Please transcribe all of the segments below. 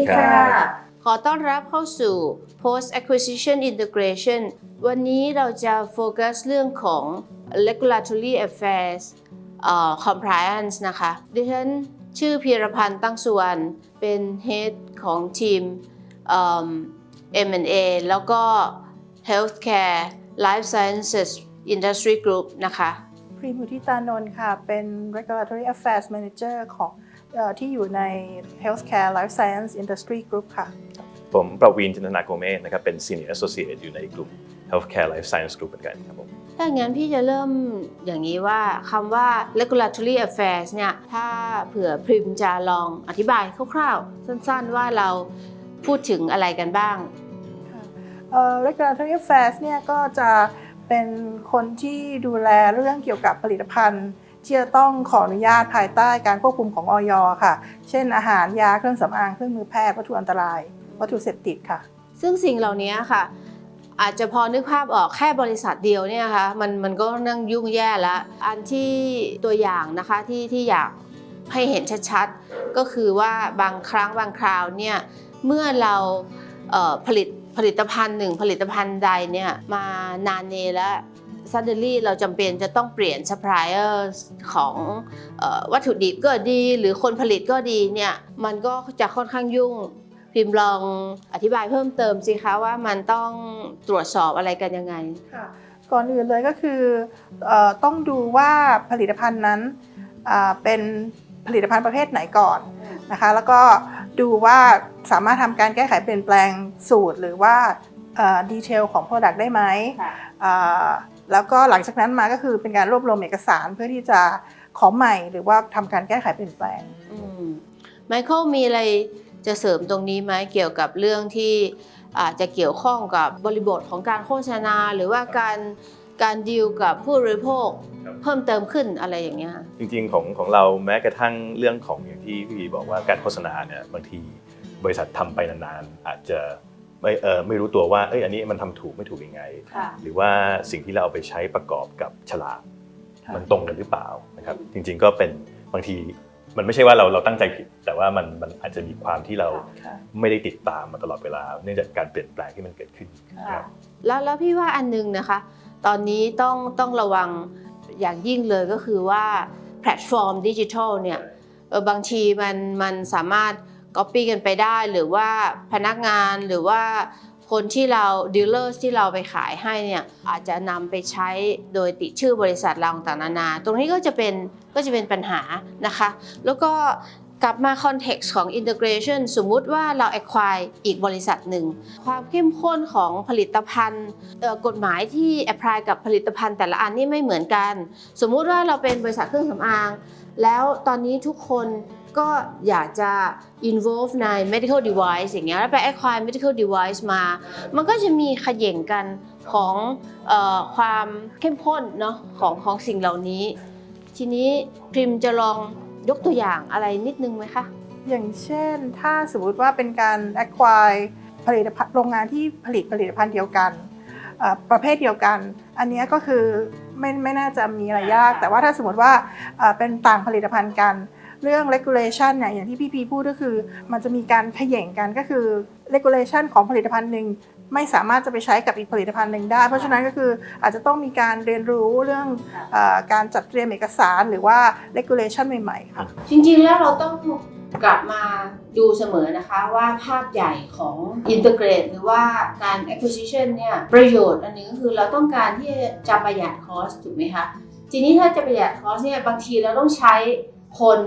ดีค่ะ ขอต้อนรับเข้าสู่ Post Acquisition Integration วันนี้เราจะโฟกัสเรื่องของ Regulatory Affairs Compliance นะคะดิฉันชื่อพีรพันธ์ตั้งสุวรรณเป็น Head ของทีมM&A แล้วก็ Healthcare Life Sciences Industry Group นะคะพรีมุทิตานนท์ค่ะเป็น Regulatory Affairs Manager ของที่อยู่ใน Healthcare Life Science Industry Group ค่ะผมประวิน จินตนาโกเมศนะครับเป็น Senior Associate อยู่ในกลุ่ม Healthcare Life Science Group เหมือนกันครับผมถ้างั้นพี่จะเริ่มอย่างนี้ว่าคำว่า regulatory affairs เนี่ยถ้าเผื่อพริมจะลองอธิบายคร่าวๆสั้นๆว่าเราพูดถึงอะไรกันบ้างRegulatory Affairs เนี่ยก็จะเป็นคนที่ดูแลเรื่องเกี่ยวกับผลิตภัณฑ์ที่จะต้องขออนุญาตภายใต้การควบคุมของอย.ค่ะเช่นอาหารยาเครื่องสำอางเครื่องมือแพทย์วัตถุอันตรายวัตถุเสพติดค่ะซึ่งสิ่งเหล่านี้ค่ะอาจจะพอนึกภาพออกแค่บริษัทเดียวเนี่ยค่ะมันก็นั่งยุ่งแย่แล้วอันที่ตัวอย่างนะคะที่อยากให้เห็นชัดๆก็คือว่าบางครั้งบางคราวเนี่ยเมื่อเราผลิตภัณฑ์หนึ่งผลิตภัณฑ์ใดเนี่ยมานานเนแล้วsuddenly เราจำเป็นจะต้องเปลี่ยน supplier ของวัตถุดิบก็ดีหรือคนผลิตก็ดีเนี่ยมันก็จะค่อนข้างยุ่งพิมพ์ลองอธิบายเพิ่มเติมสิคะว่ามันต้องตรวจสอบอะไรกันยังไงค่ะก่อนอื่นเลยก็คือต้องดูว่าผลิตภัณฑ์นั้นเป็นผลิตภัณฑ์ประเภทไหนก่อนนะคะแล้วก็ดูว่าสามารถทำการแก้ไขเปลี่ยนแปลงสูตรหรือว่าดีเทลของ Product ได้ไหมแล้วก็หลังจากนั้นมาก็คือเป็นการรวบรวมเอกสารเพื่อที่จะขอใหม่หรือว่าทำการแก้ไขเปลี่ยนแปลงไมเคิลมีอะไรจะเสริมตรงนี้ไหมเกี่ยวกับเรื่องที่อาจจะเกี่ยวข้องกับบริบทของการโฆษณาหรือว่าการดีลกับผู้บริโภคเพิ่มเติมขึ้นอะไรอย่างเงี้ยจริงๆของเราแม้กระทั่งเรื่องของอย่างที่พี่บอกว่าการโฆษณาเนี่ยบางทีบริษัททำไปนานๆอาจจะไม่รู้ตัวว่าอันนี้มันทำถูกไม่ถูกยังไงหรือว่าสิ่งที่เราเอาไปใช้ประกอบกับฉลากมันตรงกันหรือเปล่านะครับจริงๆก็เป็นบางทีมันไม่ใช่ว่าเราตั้งใจผิดแต่ว่ามันอาจจะมีความที่เราไม่ได้ติดตามมาตลอดเวลาเนื่องจากการเปลี่ยนแปลงที่มันเกิดขึ้นครับแล้วพี่ว่าอันนึงนะคะตอนนี้ต้องระวังอย่างยิ่งเลยก็คือว่าแพลตฟอร์มดิจิทัลเนี่ยบางทีมันสามารถcopy กันไปได้หรือว่าพนักงานหรือว่าคนที่เราดีลเลอร์ที่เราไปขายให้เนี่ยอาจจะนำไปใช้โดยติดชื่อบริษัทเราต่างๆนานาตรงนี้ก็จะเป็นปัญหานะคะแล้วก็กลับมาคอนเท็กซ์ของ integration สมมุติว่าเรา acquire อีกบริษัทหนึ่งความเข้มข้นของผลิตภัณฑ์กฎหมายที่ apply กับผลิตภัณฑ์แต่ละอันนี่ไม่เหมือนกันสมมุติว่าเราเป็นบริษัทเครื่องสำอางแล้วตอนนี้ทุกคนก็อยากจะ involve ใน medical device อย่างเงี้ยแล้วไป acquire medical device มามันก็จะมีเขย่งกันของความเข้มข้นเนาะของสิ่งเหล่านี้ทีนี้พริมจะลองยกตัวอย่างอะไรนิดนึงไหมคะอย่างเช่นถ้าสมมติว่าเป็นการ acquire ผลิตภัณฑ์โรงงานที่ผลิตผลิตภัณฑ์เดียวกันประเภทเดียวกันอันนี้ก็คือไม่น่าจะมีอะไรยากแต่ว่าถ้าสมมติว่าเป็นต่างผลิตภัณฑ์กันเรื่อง regulation เนี่ยอย่างที่พี่พีพูดก็คือมันจะมีการเขย่งกันก็คือ regulation ของผลิตภัณฑ์หนึ่งไม่สามารถจะไปใช้กับอีกผลิตภัณฑ์หนึ่งได้เพราะฉะนั้นก็คืออาจจะต้องมีการเรียนรู้เรื่องการจัดเตรียมเอกสารหรือว่า regulation ใหม่ๆค่ะจริงๆแล้วเราต้องกลับมาดูเสมอนะคะว่าภาพใหญ่ของ integrate หรือว่าการ acquisition เนี่ยประโยชน์อันนึงก็คือเราต้องการที่จะประหยัด cost ถูกไหมคะทีนี้ถ้าจะประหยัด cost เนี่ยบางทีเราต้องใช้คน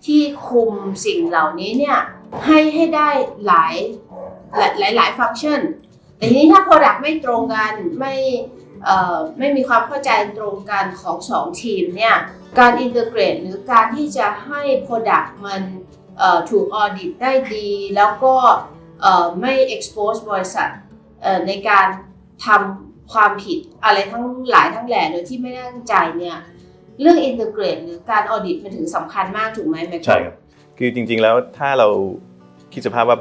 ที่คุมสิ่งเหล่านี้เนี่ยให้ได้หลายฟังก์ชันแต่ทีนี้ถ้า product ไม่ตรงกันไม่มีความเข้าใจตรงกันของ2ทีมเนี่ยการ integrate หรือการที่จะให้ product มันถูก audit ได้ดีแล้วก็ไม่ expose บริษัทในการทำความผิดอะไรทั้งหลายทั้งแหล่โดยที่ไม่ได้ตั้งใจเนี่ยเรื่อง integrate หรือการ audit มันถึงสำคัญมากถูกไหมแม็กซ์ใช่ครับคือจริงๆแล้วถ้าเราคิดสภาพว่า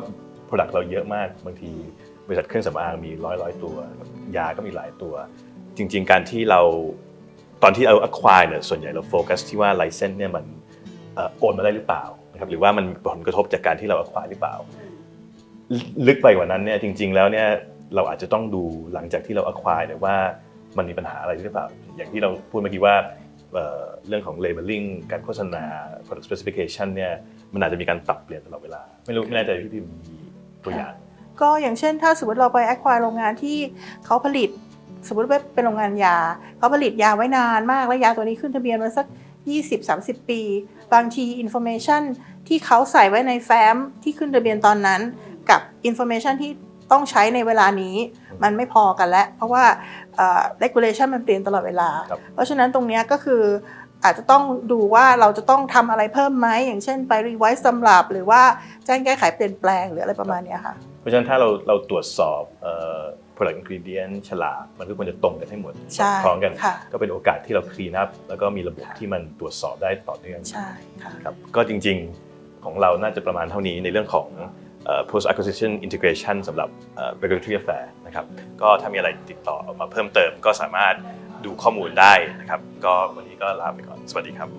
product เราเยอะมากบางทีบริษัทเครื่องสำอางมีร้อยตัวยาก็มีหลายตัวจริงๆการที่เราตอนที่เรา acquire เนี่ยส่วนใหญ่เราโฟกัสที่ว่า license เนี่ยมันโอนมาได้หรือเปล่านะครับหรือว่ามันผลกระทบจากการที่เรา acquire หรือเปล่า ลึกไปกว่านั้นเนี่ยจริงๆแล้วเนี่ยเราอาจจะต้องดูหลังจากที่เรา acquire เนี่ยว่ามันมีปัญหาอะไรหรือเปล่าอย่างที่เราพูดเมื่อกี้ว่าเรื่องของ labeling การโฆษณา product specification เนี่ยมันอาจจะมีการปรับเปลี่ยนตลอดเวลาไม่แน่ใจพี่พิมมีตัวอย่าง ก็อย่างเช่นถ้าสมมติเราไป acquire โรงงานที่เขาผลิตสมมติว่าเป็นโรงงานยาเขาผลิตยาไว้นานมากแล้วยาตัวนี้ขึ้นทะเบียนมาสัก 20-30 ปีบางที information ที่เขาใส่ไว้ในแฟ้มที่ขึ้นทะเบียนตอนนั้นกับ information ที่ต้องใช้ในเวลานี้มันไม่พอกันแล้วเพราะว่าregulation มันเปลี่ยนตลอดเวลาเพราะฉะนั้นตรงนี้ก็คืออาจจะต้องดูว่าเราจะต้องทำอะไรเพิ่มไหมอย่างเช่นไป revise ตำรับหรือว่าแจ้งแก้ไขเปลี่ยนแปลงหรืออะไรประมาณนี้ค่ะเพราะฉะนั้นถ้าเราตรวจสอบ product ingredient ฉลากมันก็ควรจะตรงกันให้หมดสอดคล้องกันก็เป็นโอกาสที่เรา clean up แล้วก็มีระบบที่มันตรวจสอบได้ต่อเนื่อง ใช่ค่ะ ครับก็จริงๆของเราน่าจะประมาณเท่านี้ในเรื่องของpost acquisition integration สำหรับregulatory affair นะครับก็ถ้ามีอะไรติดต่อมาเพิ่มเติมก็สามารถดูข้อมูลได้นะครับก็วันนี้ก็ลาไปก่อนสวัสดีครับ